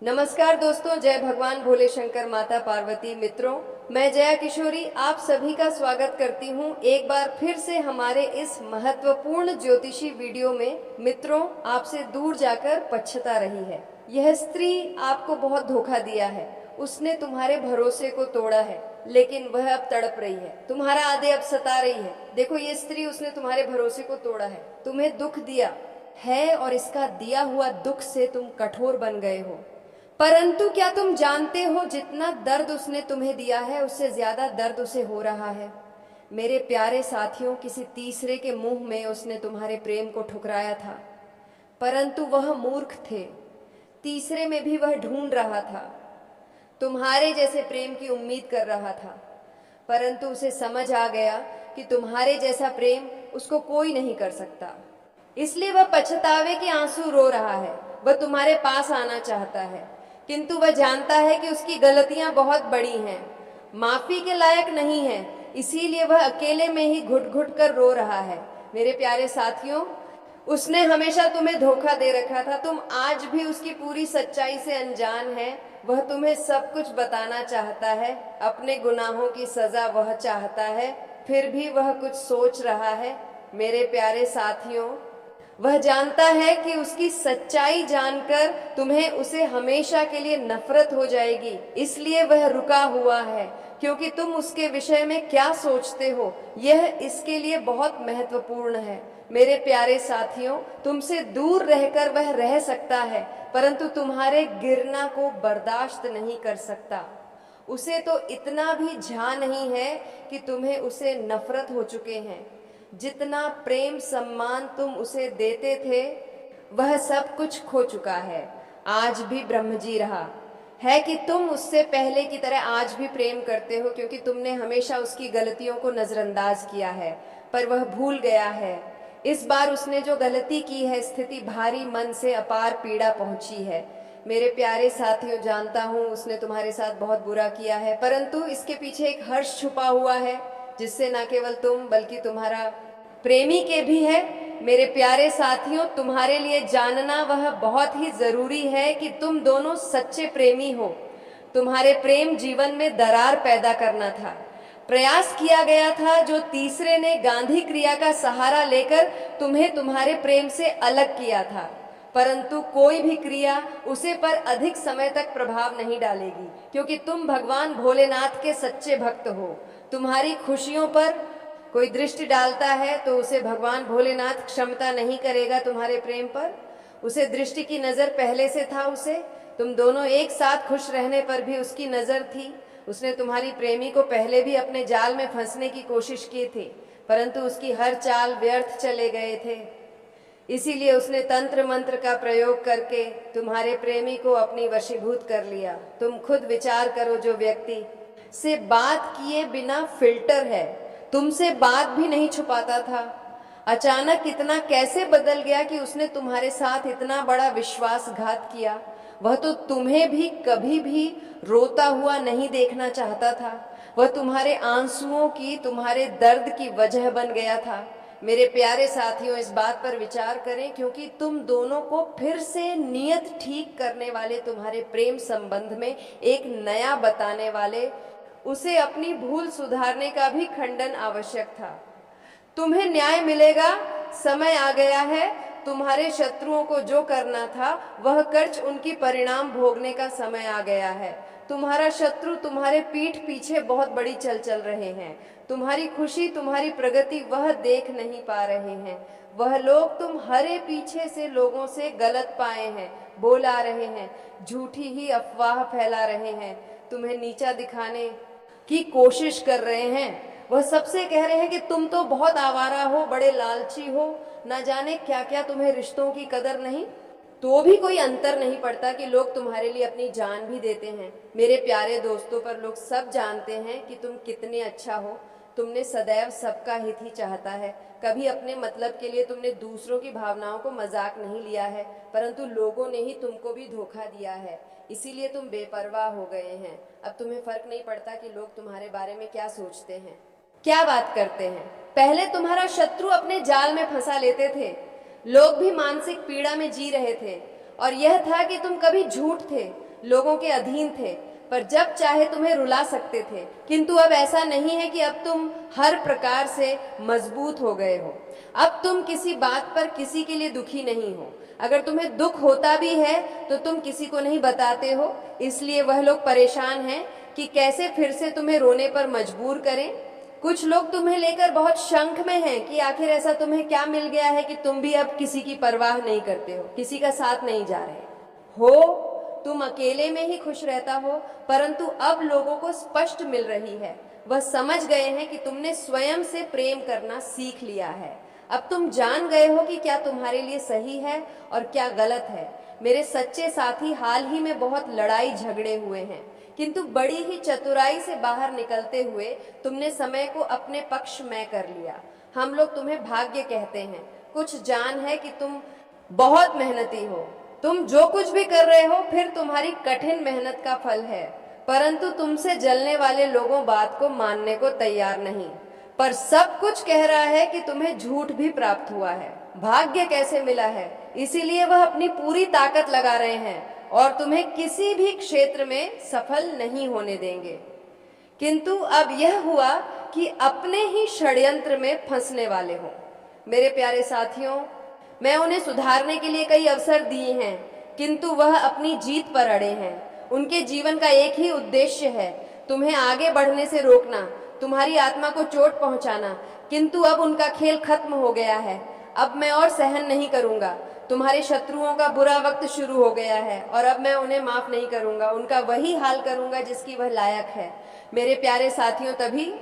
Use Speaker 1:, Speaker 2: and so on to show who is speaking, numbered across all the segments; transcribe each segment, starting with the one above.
Speaker 1: नमस्कार दोस्तों, जय भगवान भोले शंकर, माता पार्वती। मित्रों, मैं जया किशोरी आप सभी का स्वागत करती हूँ एक बार फिर से हमारे इस महत्वपूर्ण ज्योतिषी वीडियो में। मित्रों, आपसे दूर जाकर पछता रही है। यह स्त्री आपको बहुत धोखा दिया है, उसने तुम्हारे भरोसे को तोड़ा है, लेकिन वह अब तड़प रही है, तुम्हारा आदे अब सता रही है। देखो, ये स्त्री, उसने तुम्हारे भरोसे को तोड़ा है, तुम्हें दुख दिया है और इसका दिया हुआ दुख से तुम कठोर बन गए हो। परंतु क्या तुम जानते हो, जितना दर्द उसने तुम्हें दिया है उससे ज्यादा दर्द उसे हो रहा है। मेरे प्यारे साथियों, किसी तीसरे के मुंह में उसने तुम्हारे प्रेम को ठुकराया था, परंतु वह मूर्ख थे। तीसरे में भी वह ढूंढ रहा था, तुम्हारे जैसे प्रेम की उम्मीद कर रहा था, परंतु उसे समझ आ गया कि तुम्हारे जैसा प्रेम उसको कोई नहीं कर सकता। इसलिए वह पछतावे के आंसू रो रहा है। वह तुम्हारे पास आना चाहता है, किंतु वह जानता है कि उसकी गलतियां बहुत बड़ी हैं, माफी के लायक नहीं है। इसीलिए वह अकेले में ही घुट घुट कर रो रहा है। मेरे प्यारे साथियों, उसने हमेशा तुम्हें धोखा दे रखा था। तुम आज भी उसकी पूरी सच्चाई से अनजान है। वह तुम्हें सब कुछ बताना चाहता है, अपने गुनाहों की सजा वह चाहता है, फिर भी वह कुछ सोच रहा है। मेरे प्यारे साथियों, वह जानता है कि उसकी सच्चाई जानकर तुम्हें उसे हमेशा के लिए नफरत हो जाएगी, इसलिए वह रुका हुआ है। क्योंकि तुम उसके विषय में क्या सोचते हो, यह इसके लिए बहुत महत्वपूर्ण है। मेरे प्यारे साथियों, तुमसे दूर रहकर वह रह सकता है, परंतु तुम्हारे गिरना को बर्दाश्त नहीं कर सकता। उसे तो इतना भी झा नहीं है कि तुम्हें उसे नफरत हो चुके हैं। जितना प्रेम सम्मान तुम उसे देते थे, वह सब कुछ खो चुका है। आज भी ब्रह्म जी रहा है कि तुम उससे पहले की तरह आज भी प्रेम करते हो, क्योंकि तुमने हमेशा उसकी गलतियों को नजरअंदाज किया है, पर वह भूल गया है। इस बार उसने जो गलती की है, स्थिति भारी मन से अपार पीड़ा पहुंची है। मेरे प्यारे साथियों, जानता हूं उसने तुम्हारे साथ बहुत बुरा किया है, परंतु इसके पीछे एक हर्ष छुपा हुआ है, जिससे न केवल तुम बल्कि तुम्हारा प्रेमी के भी है। मेरे प्यारे साथियों, तुम्हारे लिए जानना वह बहुत ही जरूरी है कि तुम दोनों सच्चे प्रेमी हो। तुम्हारे प्रेम जीवन में दरार पैदा करना था। प्रयास किया गया था, जो तीसरे ने गांधी क्रिया का सहारा लेकर तुम्हें तुम्हारे प्रेम से अलग किया था, परंतु कोई भी क्रिया उसे पर अधिक समय तक प्रभाव नहीं डालेगी, क्योंकि तुम भगवान भोलेनाथ के सच्चे भक्त हो। तुम्हारी खुशियों पर कोई दृष्टि डालता है तो उसे भगवान भोलेनाथ क्षमता नहीं करेगा। तुम्हारे प्रेम पर उसे दृष्टि की नजर पहले से था। उसे तुम दोनों एक साथ खुश रहने पर भी उसकी नजर थी। उसने तुम्हारी प्रेमी को पहले भी अपने जाल में फंसने की कोशिश की थी, परंतु उसकी हर चाल व्यर्थ चले गए थे। इसीलिए उसने तंत्र मंत्र का प्रयोग करके तुम्हारे प्रेमी को अपनी वशीभूत कर लिया। तुम खुद विचार करो, जो व्यक्ति से बात किए बिना फिल्टर है, तुमसे बात भी नहीं छुपाता था, अचानक इतना कैसे बदल गया कि उसने तुम्हारे साथ इतना बड़ा विश्वासघात किया। वह तो तुम्हें भी कभी भी रोता हुआ नहीं देखना चाहता था। वह तुम्हारे आंसुओं की, तुम्हारे दर्द की वजह बन गया था। मेरे प्यारे साथियों, इस बात पर विचार करें, क्योंकि तुम दोनों को फिर से नियत ठीक करने वाले, तुम्हारे प्रेम संबंध में एक नया बताने वाले, उसे अपनी भूल सुधारने का भी खंडन आवश्यक था। तुम्हें न्याय मिलेगा, समय आ गया है। तुम्हारे शत्रुओं को जो करना था वह कर, उनकी परिणाम भोगने का समय आ गया है। तुम्हारा शत्रु तुम्हारे पीठ पीछे बहुत बड़ी चल रहे हैं। तुम्हारी खुशी, तुम्हारी प्रगति वह देख नहीं पा रहे हैं। वह लोग तुम हरे पीछे से लोगों से गलत पाए हैं, बोल आ रहे हैं, झूठी ही अफवाह फैला रहे हैं, तुम्हें नीचा दिखाने की कोशिश कर रहे हैं। वह सबसे कह रहे हैं कि तुम तो बहुत आवारा हो, बड़े लालची हो, न जाने क्या क्या, तुम्हें रिश्तों की कदर नहीं। तो भी कोई अंतर नहीं पड़ता कि लोग तुम्हारे लिए अपनी जान भी देते हैं। मेरे प्यारे दोस्तों, पर लोग सब जानते हैं कि तुम कितने अच्छा हो। तुमने सदैव सबका हित ही चाहता है। कभी अपने मतलब के लिए तुमने दूसरों की भावनाओं को मजाक नहीं लिया है, परंतु लोगों ने ही तुमको भी धोखा दिया है। इसीलिए तुम बेपरवाह हो गए हैं। अब तुम्हें फर्क नहीं पड़ता कि लोग तुम्हारे बारे में क्या सोचते हैं, क्या बात करते हैं। पहले तुम्हारा शत्रु अपने जाल में फंसा लेते थे, लोग भी मानसिक पीड़ा में जी रहे थे, और यह था कि तुम कभी झूठ थे, लोगों के अधीन थे, पर जब चाहे तुम्हें रुला सकते थे। किंतु अब ऐसा नहीं है कि अब तुम हर प्रकार से मजबूत हो गए हो। अब तुम किसी बात पर किसी के लिए दुखी नहीं हो। अगर तुम्हें दुख होता भी है तो तुम किसी को नहीं बताते हो, इसलिए वह लोग परेशान हैं कि कैसे फिर से तुम्हें रोने पर मजबूर करें। कुछ लोग तुम्हें लेकर बहुत शंक में हैं कि आखिर ऐसा तुम्हें क्या मिल गया है कि तुम भी अब किसी की परवाह नहीं करते हो, किसी का साथ नहीं जा रहे हो। तुम अकेले में ही खुश रहता हो, परंतु अब लोगों को स्पष्ट मिल रही है। वह समझ गए हैं कि तुमने स्वयं से प्रेम करना सीख लिया है। अब तुम जान गए हो कि क्या तुम्हारे लिए सही है और क्या गलत है। मेरे सच्चे साथी, हाल ही में बहुत लड़ाई झगड़े हुए हैं, किंतु बड़ी ही चतुराई से बाहर निकलते हुए तुमने समय को अपने पक्ष में कर लिया। हम लोग तुम्हें भाग्य कहते हैं। कुछ जान है कि तुम बहुत मेहनती हो। तुम जो कुछ भी कर रहे हो फिर तुम्हारी कठिन मेहनत का फल है, परंतु तुमसे जलने वाले लोगों बात को मानने को तैयार नहीं। पर सब कुछ कह रहा है कि तुम्हें झूठ भी प्राप्त हुआ है। भाग्य कैसे मिला है, इसीलिए वह अपनी पूरी ताकत लगा रहे हैं और तुम्हें किसी भी क्षेत्र में सफल नहीं होने देंगे। किंतु अब यह हुआ कि अपने ही षड्यंत्र में फंसने वाले हो। मेरे प्यारे साथियों, मैं उन्हें सुधारने के लिए कई अवसर दिए हैं, किंतु वह अपनी जीत पर अड़े हैं। उनके जीवन का एक ही उद्देश्य है, तुम्हें आगे बढ़ने से रोकना, तुम्हारी आत्मा को चोट पहुंचाना। किंतु अब उनका खेल खत्म हो गया है। अब मैं और सहन नहीं करूंगा। तुम्हारे शत्रुओं का बुरा वक्त शुरू हो गया है और अब मैं उन्हें माफ नहीं करूंगा। उनका वही हाल करूंगा जिसकी वह लायक है। मेरे प्यारे साथियों, तभी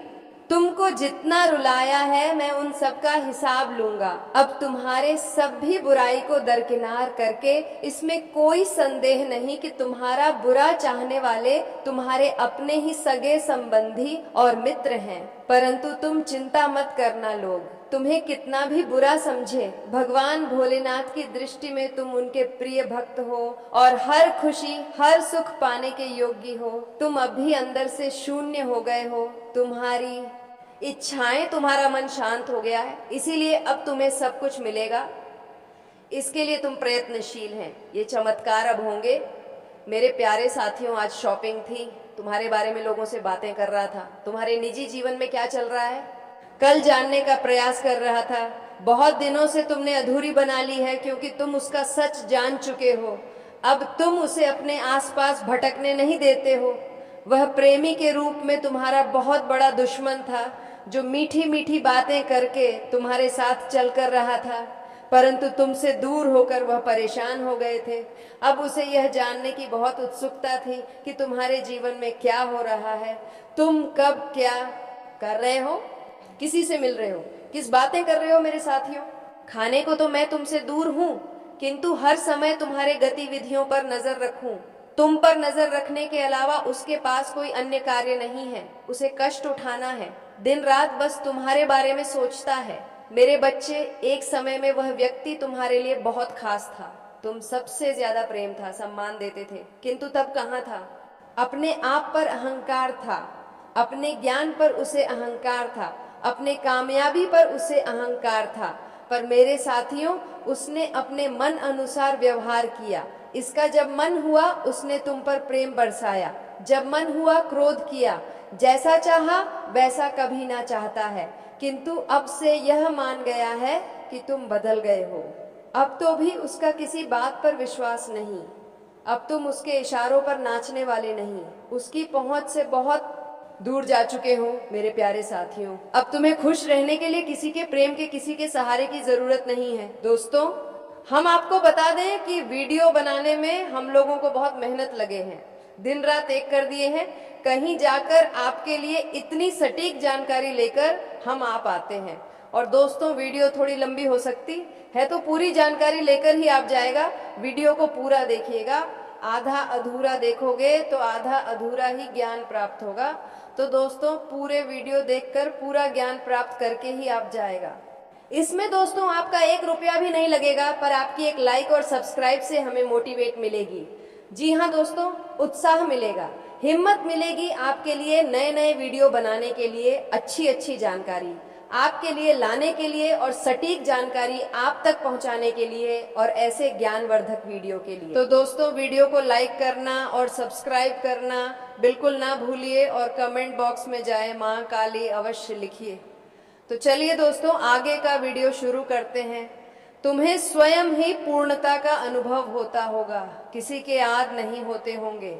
Speaker 1: तुमको जितना रुलाया है मैं उन सब का हिसाब लूंगा। अब तुम्हारे सभी बुराई को दरकिनार करके इसमें कोई संदेह नहीं कि तुम्हारा बुरा चाहने वाले तुम्हारे अपने ही सगे संबंधी और मित्र हैं। परंतु तुम चिंता मत करना। लोग तुम्हें कितना भी बुरा समझे, भगवान भोलेनाथ की दृष्टि में तुम उनके प्रिय भक्त हो और हर खुशी हर सुख पाने के योग्य हो। तुम अभी अंदर से शून्य हो गए हो। तुम्हारी इच्छाएं, तुम्हारा मन शांत हो गया है, इसीलिए अब तुम्हें सब कुछ मिलेगा। इसके लिए तुम प्रयत्नशील हैं। ये चमत्कार अब होंगे। मेरे प्यारे साथियों, आज शॉपिंग थी, तुम्हारे बारे में लोगों से बातें कर रहा था। तुम्हारे निजी जीवन में क्या चल रहा है कल जानने का प्रयास कर रहा था। बहुत दिनों से तुमने अधूरी बना ली है क्योंकि तुम उसका सच जान चुके हो। अब तुम उसे अपने आसपास भटकने नहीं देते हो। वह प्रेमी के रूप में तुम्हारा बहुत बड़ा दुश्मन था, जो मीठी मीठी बातें करके तुम्हारे साथ चल कर रहा था, परंतु तुमसे दूर होकर वह परेशान हो गए थे। अब उसे यह जानने की बहुत उत्सुकता थी कि तुम्हारे जीवन में क्या हो रहा है, तुम कब क्या कर रहे हो, किसी से मिल रहे हो, किस बातें कर रहे हो। मेरे साथियों, खाने को तो मैं तुमसे दूर हूं, किंतु हर समय तुम्हारे गतिविधियों पर नजर रखूं। तुम पर नजर रखने के अलावा उसके पास कोई अन्य कार्य नहीं है। उसे कष्ट उठाना है, दिन रात बस तुम्हारे बारे में सोचता है। मेरे बच्चे, एक समय में वह व्यक्ति तुम्हारे लिए बहुत खास था। तुम सबसे ज्यादा प्रेम था, सम्मान देते थे, किंतु तब कहाँ था। अपने आप पर अहंकार था, अपने ज्ञान पर उसे अहंकार था, अपने कामयाबी पर उसे अहंकार था। पर मेरे साथियों, उसने अपने मन अनुसार व्यवहार किया। इसका जब मन हुआ उसने तुम पर प्रेम बरसाया, जब मन हुआ क्रोध किया। जैसा चाहा वैसा कभी ना चाहता है, किंतु अब से यह मान गया है कि तुम बदल गए हो। अब तो भी उसका किसी बात पर विश्वास नहीं। अब तुम उसके इशारों पर नाचने वाले नहीं, उसकी पहुंच से बहुत दूर जा चुके हो। मेरे प्यारे साथियों, अब तुम्हें खुश रहने के लिए किसी के प्रेम के, किसी के सहारे की जरूरत नहीं है। दोस्तों, हम आपको बता दें कि वीडियो बनाने में हम लोगों को बहुत मेहनत लगे हैं, दिन रात एक कर दिए हैं। कहीं जाकर आपके लिए इतनी सटीक जानकारी लेकर हम आप आते हैं। और दोस्तों, वीडियो थोड़ी लंबी हो सकती है तो पूरी जानकारी लेकर ही आप जाएगा। वीडियो को पूरा देखिएगा, आधा अधूरा देखोगे तो आधा अधूरा ही ज्ञान प्राप्त होगा। तो दोस्तों, पूरे वीडियो देखकर पूरा ज्ञान प्राप्त करके ही आप जाएगा। इसमें दोस्तों आपका 1 रुपया भी नहीं लगेगा, पर आपकी एक लाइक और सब्सक्राइब से हमें मोटिवेट मिलेगी। जी हाँ दोस्तों, उत्साह मिलेगा, हिम्मत मिलेगी आपके लिए नए नए वीडियो बनाने के लिए, अच्छी अच्छी जानकारी। आपके लिए लाने के लिए और सटीक जानकारी आप तक पहुंचाने के लिए और ऐसे ज्ञानवर्धक वीडियो के लिए। तो दोस्तों, वीडियो को लाइक करना और सब्सक्राइब करना बिल्कुल ना भूलिए और कमेंट बॉक्स में जाए माँ काली अवश्य लिखिए। तो चलिए दोस्तों, आगे का वीडियो शुरू करते हैं। तुम्हें स्वयं ही पूर्णता का अनुभव होता होगा, किसी के आद नहीं होते होंगे।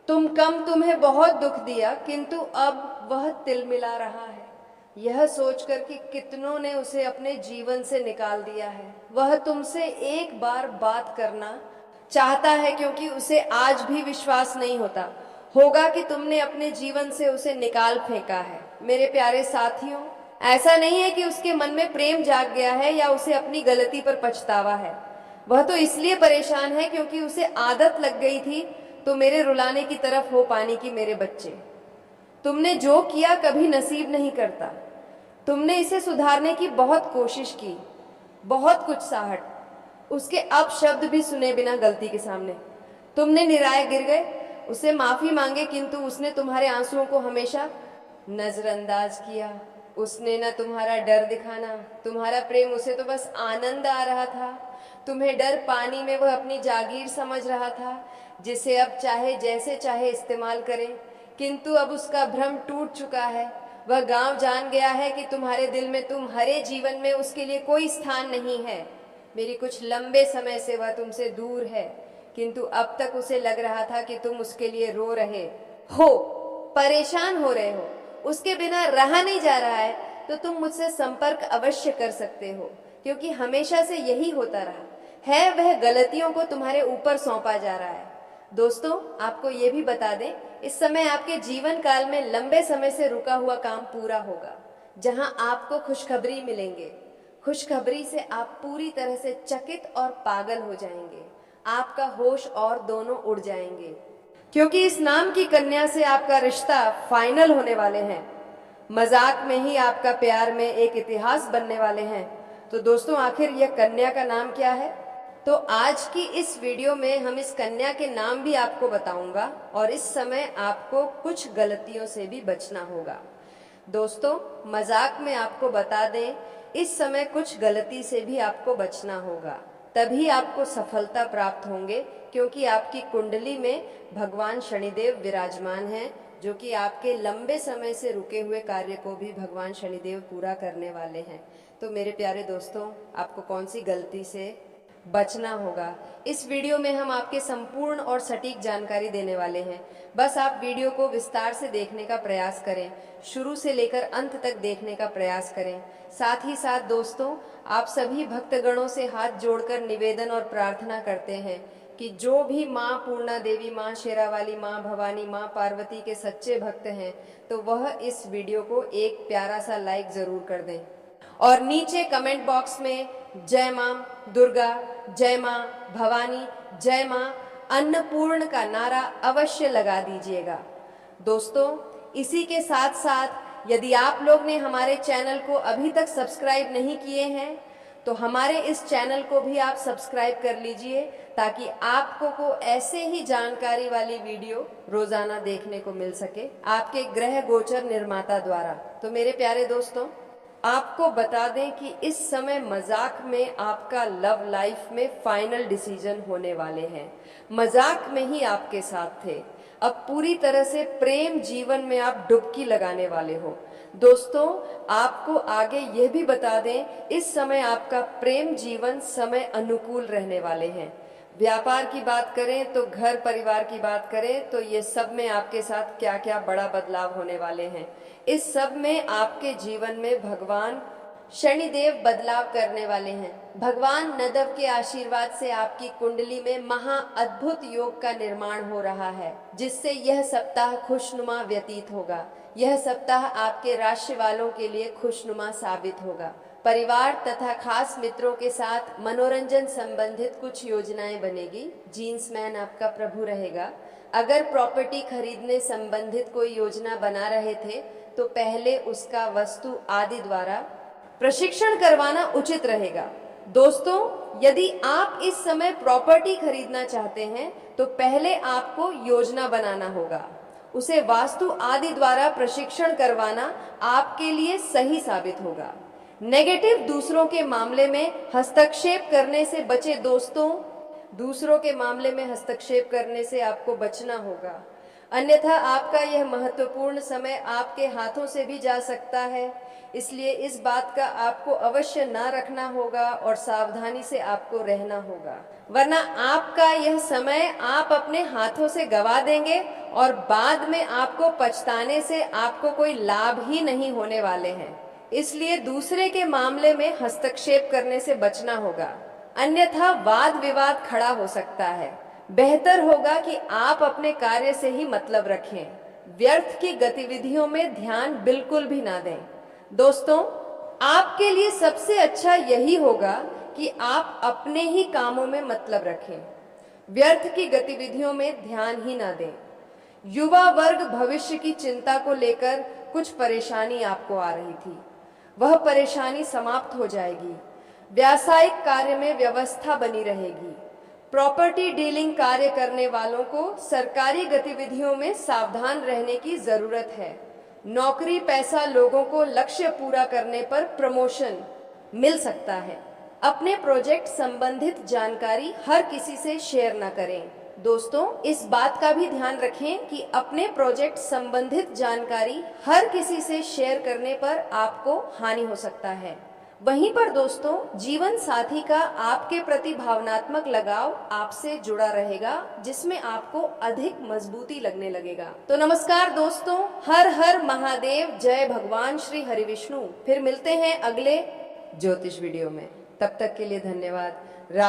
Speaker 1: तुम्हें बहुत दुख दिया, किंतु अब वह तिलमिला रहा है, यह सोचकर कि कितनों ने उसे अपने जीवन से निकाल दिया है। वह तुमसे एक बार बात करना चाहता है, क्योंकि उसे आज भी विश्वास नहीं होगा कि तुमने अपने जीवन से उसे निकाल फेंका है। मेरे प्यारे साथियों, ऐसा नहीं है कि उसके मन में प्रेम जाग गया है या उसे अपनी गलती पर पछतावा है। वह तो इसलिए परेशान है क्योंकि उसे आदत लग गई थी तो मेरे रुलाने की तरफ हो पानी की मेरे बच्चे। तुमने जो किया कभी नसीब नहीं करता। तुमने इसे सुधारने की बहुत कोशिश की, बहुत कुछ साहट, उसके अपशब्द भी सुने बिना गलती के सामने। तुमने निराए गिर गए, उससे माफी मांगे, किंतु उसने तुम्हारे आंसुओं को हमेशा नजरअंदाज किया। उसने न तुम्हारा डर दिखाना, तुम्हारा प्रेम उसे तो बस आनंद आ रहा था। तुम्हें डर पानी में वह अपनी जागीर समझ रहा था, जिसे अब चाहे जैसे चाहे इस्तेमाल करे। किंतु अब उसका भ्रम टूट चुका है। वह गांव जान गया है कि तुम्हारे दिल में, तुम्हारे जीवन में उसके लिए कोई स्थान नहीं है। मेरी कुछ लंबे समय से वह तुमसे दूर है, किंतु अब तक उसे लग रहा था कि तुम उसके लिए रो रहे हो, परेशान हो रहे हो, उसके बिना रहा नहीं जा रहा है। तो तुम मुझसे संपर्क अवश्य कर सकते हो, क्योंकि हमेशा से यही होता रहा है। वह गलतियों को तुम्हारे ऊपर सौंपा जा रहा है। दोस्तों, आपको ये भी बता दें, इस समय आपके जीवन काल में लंबे समय से रुका हुआ काम पूरा होगा, जहां आपको खुशखबरी मिलेंगे। खुशखबरी से आप पूरी तरह से चकित और पागल हो जाएंगे। आपका होश और दोनों उड़ जाएंगे, क्योंकि इस नाम की कन्या से आपका रिश्ता फाइनल होने वाले हैं। मजाक में ही आपका प्यार में एक इतिहास बनने वाले हैं। तो दोस्तों, आखिर यह कन्या का नाम क्या है? तो आज की इस वीडियो में हम इस कन्या के नाम भी आपको बताऊंगा और इस समय आपको कुछ गलतियों से भी बचना होगा। दोस्तों, मजाक में आपको बता दें, इस समय कुछ गलती से भी आपको बचना होगा, तभी आपको सफलता प्राप्त होंगे, क्योंकि आपकी कुंडली में भगवान शनिदेव विराजमान हैं, जो कि आपके लंबे समय से रुके हुए कार्य को भी भगवान शनिदेव पूरा करने वाले हैं। तो मेरे प्यारे दोस्तों, आपको कौन सी गलती से बचना होगा, इस वीडियो में हम आपके संपूर्ण और सटीक जानकारी देने वाले हैं। बस आप वीडियो को विस्तार से देखने का प्रयास करें, शुरू से लेकर अंत तक देखने का प्रयास करें। साथ ही साथ दोस्तों, आप सभी भक्तगणों से हाथ जोड़कर निवेदन और प्रार्थना करते हैं कि जो भी माँ पूर्णा देवी, माँ शेरावाली, माँ भवानी, माँ पार्वती के सच्चे भक्त हैं, तो वह इस वीडियो को एक प्यारा सा लाइक जरूर कर दें और नीचे कमेंट बॉक्स में जय माँ दुर्गा, जय माँ भवानी, जय माँ अन्नपूर्ण का नारा अवश्य लगा दीजिएगा। दोस्तों, इसी के साथ साथ यदि आप लोग ने हमारे चैनल को अभी तक सब्सक्राइब नहीं किए हैं, तो हमारे इस चैनल को भी आप सब्सक्राइब कर लीजिए, ताकि आपको ऐसे ही जानकारी वाली वीडियो रोजाना देखने को मिल सके आपके ग्रह गोचर निर्माता द्वारा। तो मेरे प्यारे दोस्तों, आपको बता दें कि इस समय मजाक में आपका लव लाइफ में फाइनल डिसीजन होने वाले हैं। मजाक में ही आपके साथ थे, अब पूरी तरह से प्रेम जीवन में आप डुबकी लगाने वाले हो। दोस्तों, आपको आगे यह भी बता दें, इस समय आपका प्रेम जीवन समय अनुकूल रहने वाले हैं। व्यापार की बात करें तो घर परिवार की बात करें तो ये सब में आपके साथ क्या क्या बड़ा बदलाव होने वाले हैं। इस सब में आपके जीवन में भगवान शनिदेव बदलाव करने वाले हैं। भगवान नदव के आशीर्वाद से आपकी कुंडली में महा अद्भुत योग का निर्माण हो रहा है, जिससे यह सप्ताह खुशनुमा व्यतीत होगा। यह सप्ताह आपके राशि वालों के लिए खुशनुमा साबित होगा। परिवार तथा खास मित्रों के साथ मनोरंजन संबंधित कुछ योजनाएं बनेगी। जीन्स मैन आपका प्रभु रहेगा। अगर प्रॉपर्टी खरीदने संबंधित कोई योजना बना रहे थे तो पहले उसका वस्तु आदि द्वारा प्रशिक्षण करवाना उचित रहेगा। दोस्तों, यदि आप इस समय प्रॉपर्टी खरीदना चाहते हैं तो पहले आपको योजना बनाना होगा उसे वास्तु आदि द्वारा प्रशिक्षण करवाना आपके लिए सही साबित होगा। नेगेटिव दूसरों के मामले में हस्तक्षेप करने से बचे दोस्तों। दूसरों के मामले में हस्तक्षेप करने से आपको बचना होगा, अन्यथा आपका यह महत्वपूर्ण समय आपके हाथों से भी जा सकता है। इसलिए इस बात का आपको अवश्य ना रखना होगा और सावधानी से आपको रहना होगा, वरना आपका यह समय आप अपने हाथों से गवा देंगे और बाद में आपको पछताने से आपको कोई लाभ ही नहीं होने वाले हैं। इसलिए दूसरे के मामले में हस्तक्षेप करने से बचना होगा, अन्यथा वाद विवाद खड़ा हो सकता है। बेहतर होगा कि आप अपने कार्य से ही मतलब रखें, व्यर्थ की गतिविधियों में ध्यान बिल्कुल भी ना दें। दोस्तों, आपके लिए सबसे अच्छा यही होगा कि आप अपने ही कामों में मतलब रखें, व्यर्थ की गतिविधियों में ध्यान ही ना दें। युवा वर्ग भविष्य की चिंता को लेकर कुछ परेशानी आपको आ रही थी, वह परेशानी समाप्त हो जाएगी। व्यावसायिक कार्य में व्यवस्था बनी रहेगी। प्रॉपर्टी डीलिंग कार्य करने वालों को सरकारी गतिविधियों में सावधान रहने की जरूरत है। नौकरी पैसा लोगों को लक्ष्य पूरा करने पर प्रमोशन मिल सकता है। अपने प्रोजेक्ट संबंधित जानकारी हर किसी से शेयर न करें। दोस्तों, इस बात का भी ध्यान रखें कि अपने प्रोजेक्ट संबंधित जानकारी हर किसी से शेयर करने पर आपको हानि हो सकता है। वहीं पर दोस्तों, जीवन साथी का आपके प्रति भावनात्मक लगाव आपसे जुड़ा रहेगा, जिसमें आपको अधिक मजबूती लगने लगेगा। तो नमस्कार दोस्तों, हर हर महादेव, जय भगवान श्री हरि विष्णु। फिर मिलते हैं अगले ज्योतिष वीडियो में, तब तक के लिए धन्यवाद।